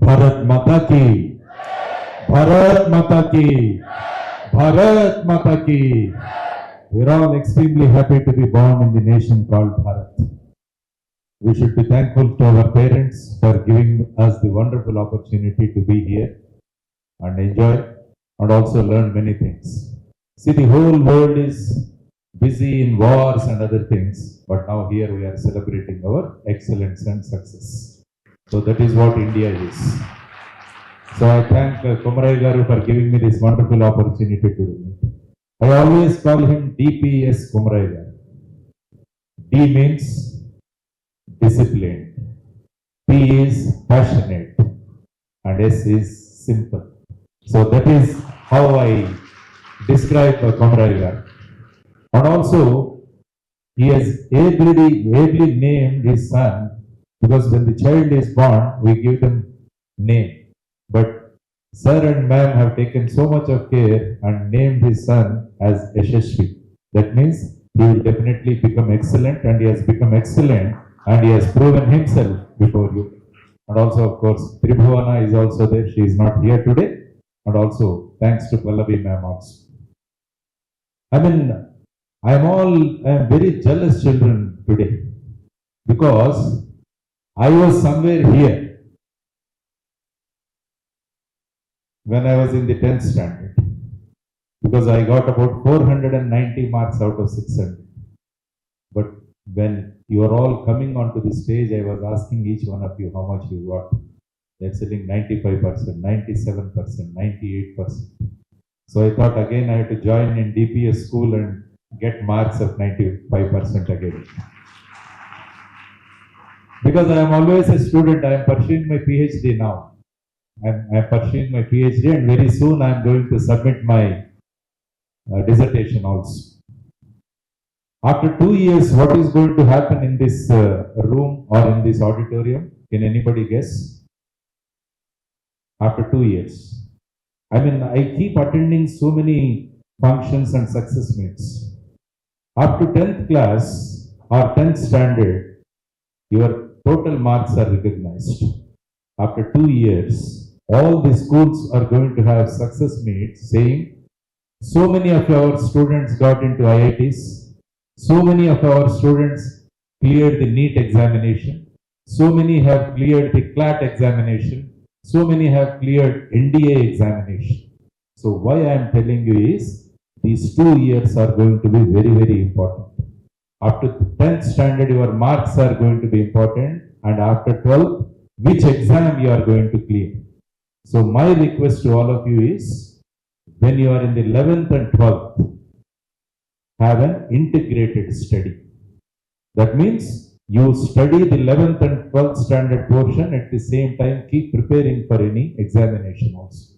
भारत माता की, भारत माता की, भारत माता की. We're all extremely happy to be born in the nation called Bharat. We should be thankful to our parents for giving us the wonderful opportunity to be here and enjoy and also learn many things. See, the whole world is busy in wars and other things, but now here we are celebrating our excellence and success. So that is what India is. So I thank Komarai Garu for giving me this wonderful opportunity to do it. I always call him DPS Komarai Garu. D means disciplined, P is passionate, and S is simple. So that is how I describe Komarai Garu. And also, he has ably named his son, because when the child is born, we give them name. But sir and ma'am have taken so much of care and named his son as Yashashvi. That means he will definitely become excellent, and he has become excellent, and he has proven himself before you. And also, of course, Tribhuvana is also there. She is not here today. And also, thanks to Pallavi ma'am also. I mean, I am very jealous children today, because I was somewhere here when I was in the 10th standard, because I got about 490 marks out of 600. But when you are all coming onto the stage, I was asking each one of you how much you got. They're sitting 95%, 97%, 98%. So I thought again I had to join in DPS school and get marks of 95% again. Because I am always a student, I am pursuing my PhD now. I am pursuing my PhD, and very soon I am going to submit my dissertation also. After 2 years, what is going to happen in this room or in this auditorium? Can anybody guess? After 2 years. I mean, I keep attending so many functions and success meets. Up to 10th class or 10th standard, your total marks are recognized. After 2 years, all the schools are going to have success meets saying, so many of our students got into IITs, so many of our students cleared the NEET examination, so many have cleared the CLAT examination, so many have cleared NDA examination. So why I am telling you is, these 2 years are going to be very, very important. After 10th standard, your marks are going to be important, and after 12th, which exam you are going to clear. So my request to all of you is, when you are in the 11th and 12th, have an integrated study. That means you study the 11th and 12th standard portion, at the same time keep preparing for any examination also.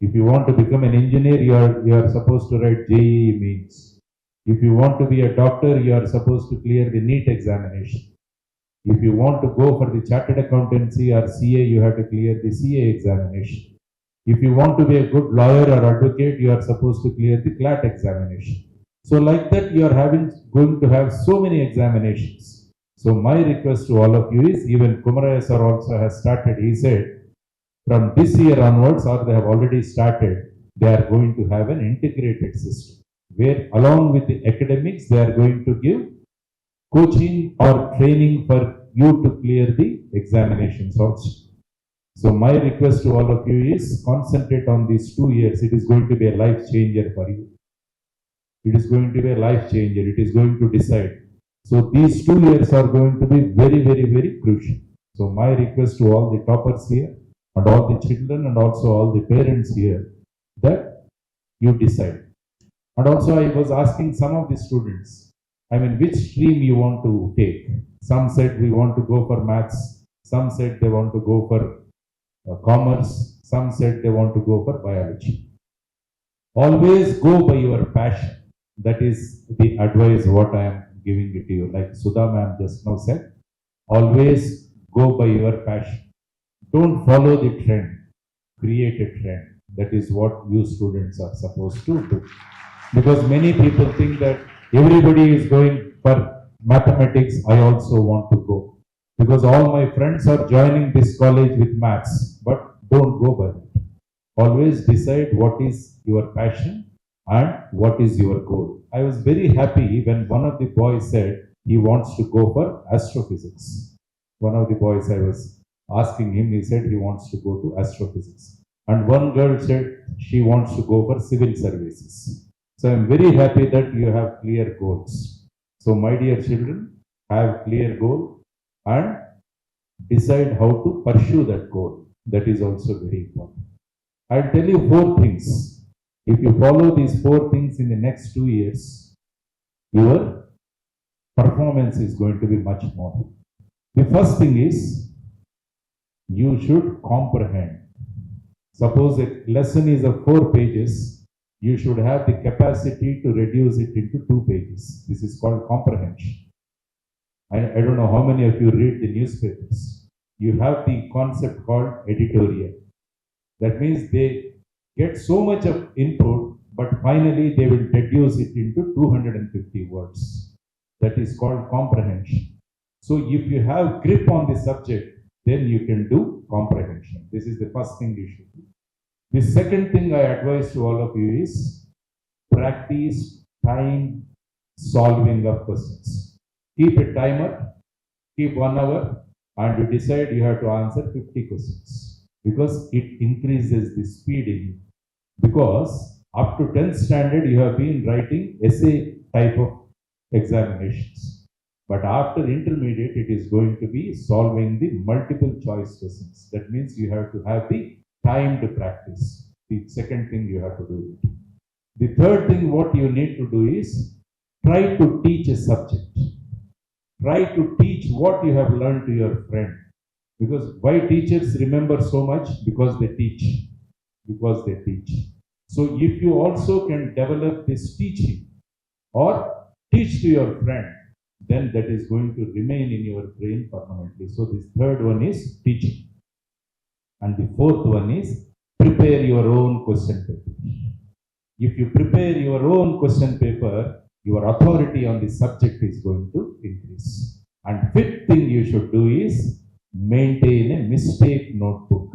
If you want to become an engineer, you are supposed to write JEE means. If you want to be a doctor, you are supposed to clear the NEET examination. If you want to go for the chartered accountancy or CA, you have to clear the CA examination. If you want to be a good lawyer or advocate, you are supposed to clear the CLAT examination. So like that, you are going to have so many examinations. So my request to all of you is, even Kumaraya sir also has started, he said, from this year onwards, or they have already started, they are going to have an integrated system, where along with the academics, they are going to give coaching or training for you to clear the examinations also. So my request to all of you is, concentrate on these 2 years. It is going to be a life changer for you. It is going to be a life changer. It is going to decide. So these 2 years are going to be very, very, very crucial. So my request to all the toppers here, and all the children, and also all the parents here, that you decide. And also I was asking some of the students, I mean, which stream you want to take. Some said we want to go for maths. Some said they want to go for commerce. Some said they want to go for biology. Always go by your passion. That is the advice what I am giving it to you. Like Sudha ma'am just now said, always go by your passion. Don't follow the trend. Create a trend. That is what you students are supposed to do. Because many people think that everybody is going for mathematics, I also want to go. Because all my friends are joining this college with maths, but don't go by that. Always decide what is your passion and what is your goal. I was very happy when one of the boys said he wants to go for astrophysics. One of the boys, I was asking him, he said he wants to go to astrophysics. And one girl said she wants to go for civil services. So I'm very happy that you have clear goals. So my dear children, have clear goal and decide how to pursue that goal. That is also very important. I'll tell you four things. If you follow these four things in the next 2 years, your performance is going to be much more. The first thing is you should comprehend. Suppose a lesson is of 4 pages, you should have the capacity to reduce it into 2 pages. This is called comprehension. I don't know how many of you read the newspapers. You have the concept called editorial. That means they get so much of input, but finally they will reduce it into 250 words. That is called comprehension. So if you have grip on the subject, then you can do comprehension. This is the first thing you should do. The second thing I advise to all of you is practice time solving of questions. Keep a timer, keep 1 hour, and you decide you have to answer 50 questions because it increases the speed in you. Because up to 10th standard, you have been writing essay type of examinations. But after intermediate, it is going to be solving the multiple choice questions. That means you have to have the time to practice. The second thing you have to do it. The third thing what you need to do is try to teach a subject. Try to teach what you have learned to your friend. Because why teachers remember so much? Because they teach. Because they teach. So if you also can develop this teaching or teach to your friend, then that is going to remain in your brain permanently. So this third one is teaching. And the fourth one is prepare your own question paper. If you prepare your own question paper, your authority on the subject is going to increase. And fifth thing you should do is maintain a mistake notebook.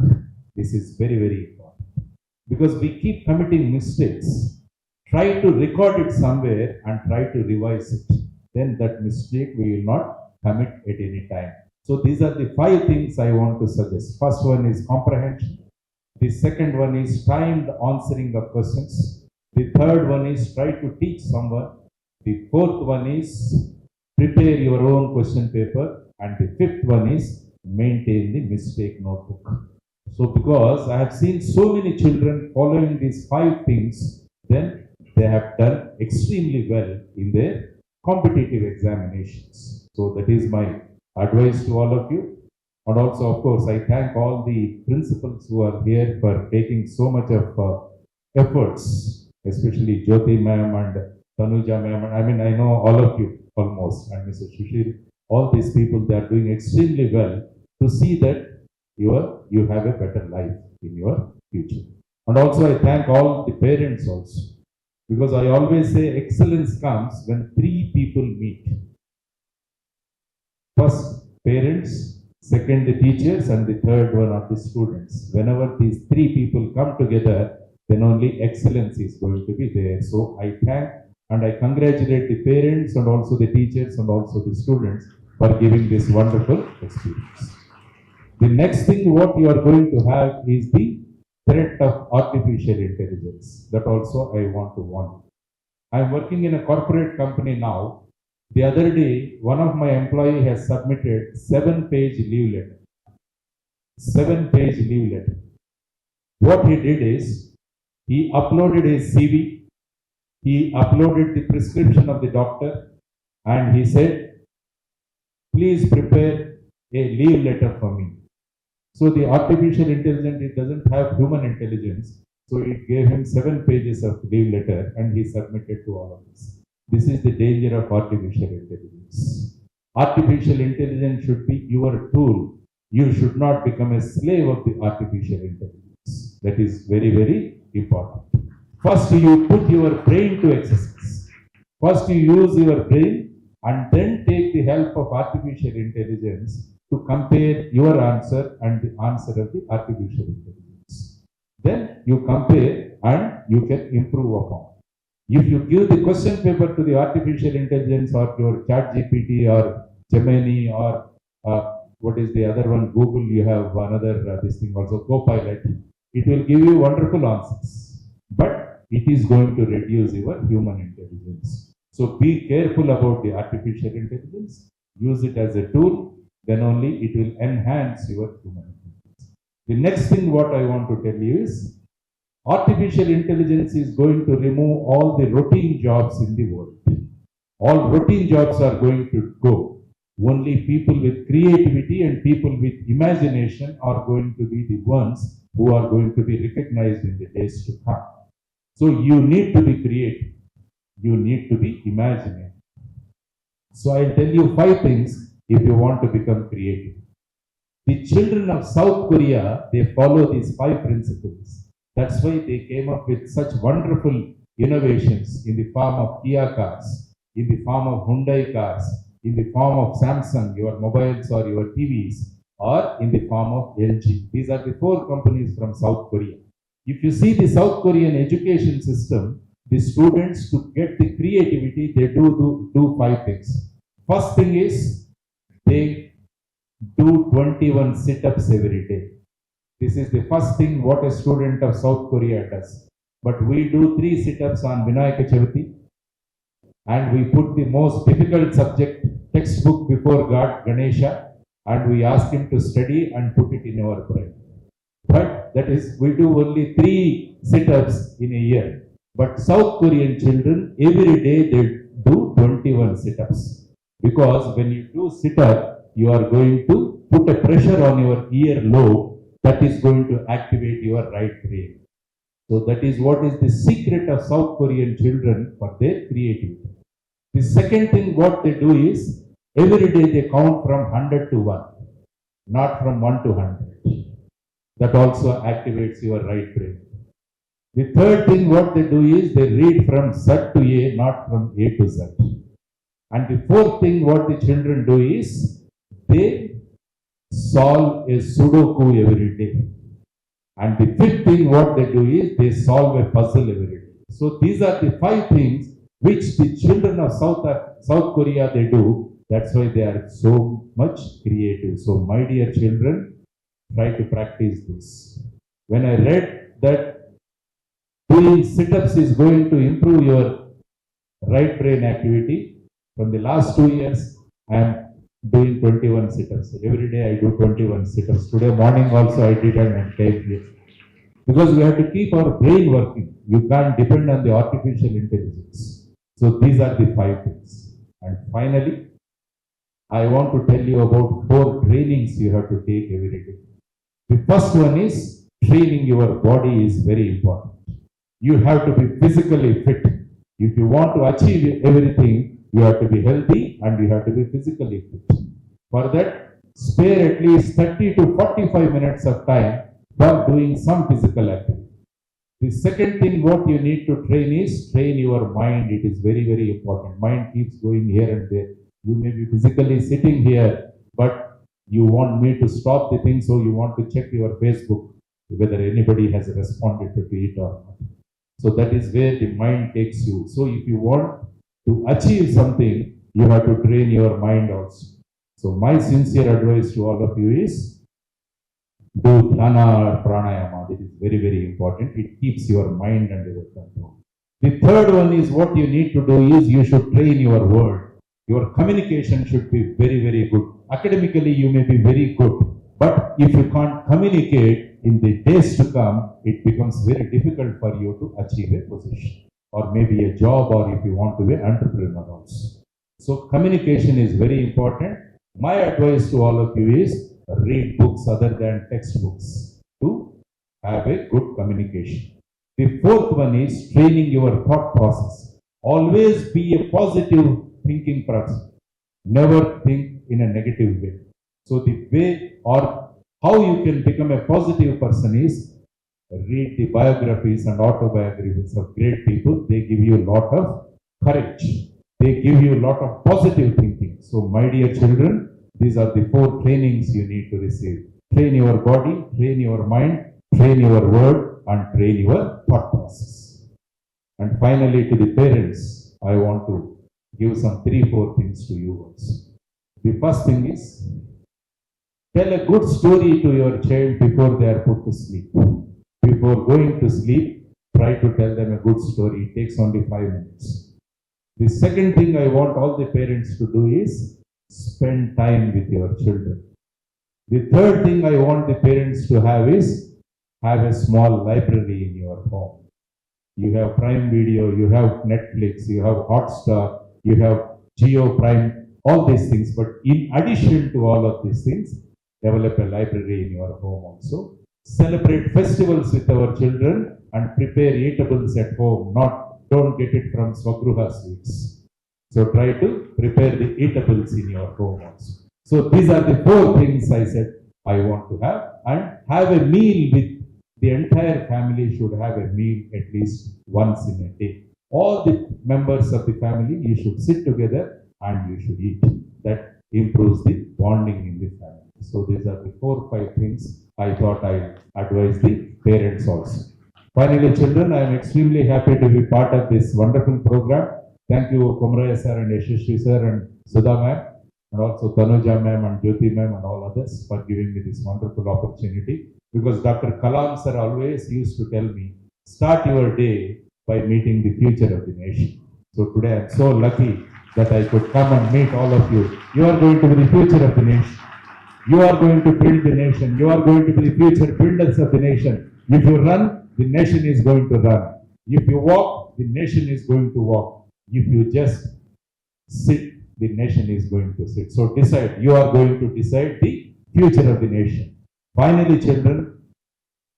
This is very, very important. Because we keep committing mistakes. Try to record it somewhere and try to revise it. Then that mistake we will not commit at any time. So these are the 5 things I want to suggest. First one is comprehension. The second one is timed answering of questions. The third one is try to teach someone. The fourth one is prepare your own question paper. And the fifth one is maintain the mistake notebook. So because I have seen so many children following these 5 things, then they have done extremely well in their competitive examinations. So that is my advice to all of you. And also, of course, I thank all the principals who are here for taking so much of efforts, especially Jyoti ma'am and Tanuja ma'am. I mean, I know all of you almost, and Mr. Sushil, all these people, they are doing extremely well to see that you have a better life in your future. And also, I thank all the parents also. Because I always say excellence comes when 3 people meet. First, parents, second, the teachers, and the third one are the students. Whenever these 3 people come together, then only excellence is going to be there. So I thank and I congratulate the parents and also the teachers and also the students for giving this wonderful experience. The next thing what you are going to have is the threat of artificial intelligence. That also I want to warn. I am working in a corporate company now. The other day, one of my employee has submitted 7-page leave letter. 7-page leave letter. What he did is, he uploaded his CV, he uploaded the prescription of the doctor, and he said, please prepare a leave letter for me. So the artificial intelligence, it doesn't have human intelligence. So it gave him 7 pages of leave letter and he submitted to all of us. This is the danger of artificial intelligence. Artificial intelligence should be your tool. You should not become a slave of the artificial intelligence. That is very, very important. First, you put your brain to exercise. First, you use your brain and then take the help of artificial intelligence to compare your answer and the answer of the artificial intelligence. Then you compare and you can improve upon. If you give the question paper to the artificial intelligence or your chat GPT or Gemini or what is the other one, Google, you have another this thing also, Copilot, it will give you wonderful answers. But it is going to reduce your human intelligence. So be careful about the artificial intelligence. Use it as a tool, then only it will enhance your human intelligence. The next thing what I want to tell you is artificial intelligence is going to remove all the routine jobs in the world. All routine jobs are going to go. Only people with creativity and people with imagination are going to be the ones who are going to be recognized in the days to come. So you need to be creative. You need to be imaginative. So I'll tell you 5 things if you want to become creative. The children of South Korea, they follow these 5 principles. That's why they came up with such wonderful innovations in the form of Kia cars, in the form of Hyundai cars, in the form of Samsung, your mobiles or your TVs, or in the form of LG. These are the 4 companies from South Korea. If you see the South Korean education system, the students to get the creativity, they do 5 things. First thing is they do 21 sit-ups every day. This is the first thing what a student of South Korea does. But we do 3 sit-ups on Vinayaka Chavati, and we put the most difficult subject textbook before God, Ganesha, and we ask him to study and put it in our brain. But that is, we do only 3 sit-ups in a year. But South Korean children, every day they do 21 sit-ups. Because when you do sit-up, you are going to put a pressure on your ear lobe that is going to activate your right brain. So that is what is the secret of South Korean children for their creativity. The second thing what they do is, every day they count from 100 to 1, not from 1 to 100. That also activates your right brain. The third thing what they do is, they read from Z to A, not from A to Z. And the fourth thing what the children do is, they solve a Sudoku every day. And the fifth thing what they do is, they solve a puzzle every day. So these are the 5 things which the children of South Korea they do. That's why they are so much creative. So my dear children, try to practice this. When I read that doing sit-ups is going to improve your right brain activity, from the last 2 years, I am doing 21 sit-ups. Every day I do 21 sit-ups. Today morning also I did and came here. Because we have to keep our brain working. You can't depend on the artificial intelligence. So these are the 5 things. And finally, I want to tell you about 4 trainings you have to take every day. The first one is, training your body is very important. You have to be physically fit. If you want to achieve everything, you have to be healthy and you have to be physically fit. For that, spare at least 30 to 45 minutes of time for doing some physical activity. The second thing what you need to train is, train your mind. It is very, very important. Mind keeps going here and there. You may be physically sitting here, but you want me to stop the thing, so you want to check your Facebook, whether anybody has responded to it or not. So that is where the mind takes you. So if you want to achieve something, you have to train your mind also. So my sincere advice to all of you is, do dhyana or pranayama. It is very, very important. It keeps your mind under your control. The third one is, what you need to do is, you should train your word. Your communication should be very, very good. Academically, you may be very good, but if you can't communicate in the days to come, it becomes very difficult for you to achieve a position, or maybe a job, or if you want to be an entrepreneur also. So communication is very important. My advice to all of you is, read books other than textbooks to have a good communication. The fourth one is, training your thought process. Always be a positive thinking person. Never think in a negative way. So the way or how you can become a positive person is, read the biographies and autobiographies of great people. They give you a lot of courage. They give you a lot of positive thinking. So my dear children, these are the 4 trainings you need to receive. Train your body, train your mind, train your word, and train your thought process. And finally, to the parents, I want to give some 3-4 things to you also. The first thing is, tell a good story to your child before they are put to sleep. Before going to sleep, try to tell them a good story. It takes only 5 minutes. The second thing I want all the parents to do is spend time with your children. The third thing I want the parents to have is have a small library in your home. You have Prime Video, you have Netflix, you have Hotstar, you have Geo Prime, all these things. But in addition to all of these things, develop a library in your home also. Celebrate festivals with our children and prepare eatables at home. Don't get it from Swagruha sweets. So try to prepare the eatables in your home also. So these are the 4 things I said I want to have, and have a meal with the entire family. Should have a meal at least once in a day. All the members of the family, you should sit together and you should eat. That improves the bonding in the family. So these are the 4-5 things I thought I advise the parents also. Finally, children, I am extremely happy to be part of this wonderful program. Thank you, Komraya sir and Yashashri sir and Sudha ma'am, and also Tanuja ma'am and Jyoti ma'am and all others for giving me this wonderful opportunity. Because Dr. Kalam sir always used to tell me, start your day by meeting the future of the nation. So today I am so lucky that I could come and meet all of you. You are going to be the future of the nation. You are going to build the nation. You are going to be the future builders of the nation. If you run, the nation is going to run. If you walk, the nation is going to walk. If you just sit, the nation is going to sit. So decide. You are going to decide the future of the nation. Finally, children,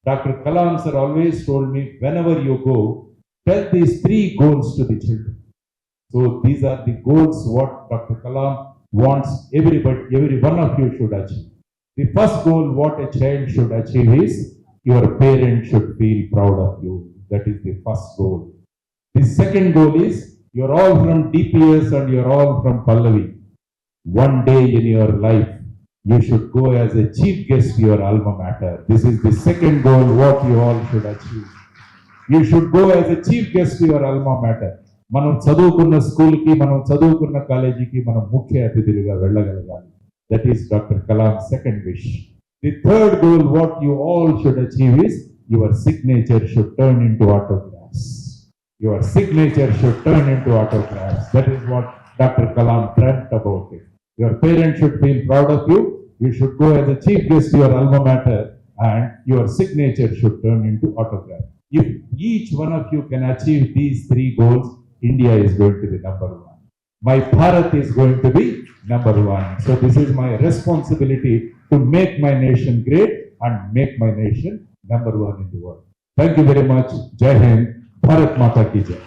Dr. Kalam sir always told me, whenever you go, tell these 3 goals to the children. So these are the goals what Dr. Kalam wants every one of you should achieve. The first goal what a child should achieve is your parent should feel proud of you. That is the first goal. The second goal is you're all from DPS and you're all from Pallavi. One day in your life, you should go as a chief guest to your alma mater. This is the second goal what you all should achieve. You should go as a chief guest to your alma mater. మనం చదువుకున్న స్కూల్కి, మనం చదువుకున్న కాలేజీకి మనం ముఖ్య అతిథులుగా వెళ్ళగలగాలి. That is doctor Kalam second wish. The third goal what you all should achieve is your signature should turn into autographs. Your signature should turn into autographs. That is what Dr. Kalam dreamt about it. Your parents should feel proud of you. You should go as a chief guest to your alma mater and your signature should turn into autograph. If each one of you can achieve these 3 goals, India is going to be number 1. My Bharat is going to be number 1. So this is my responsibility to make my nation great and make my nation number 1 in the world. Thank you very much. Jai Hind. Bharat Mata Ki Jai.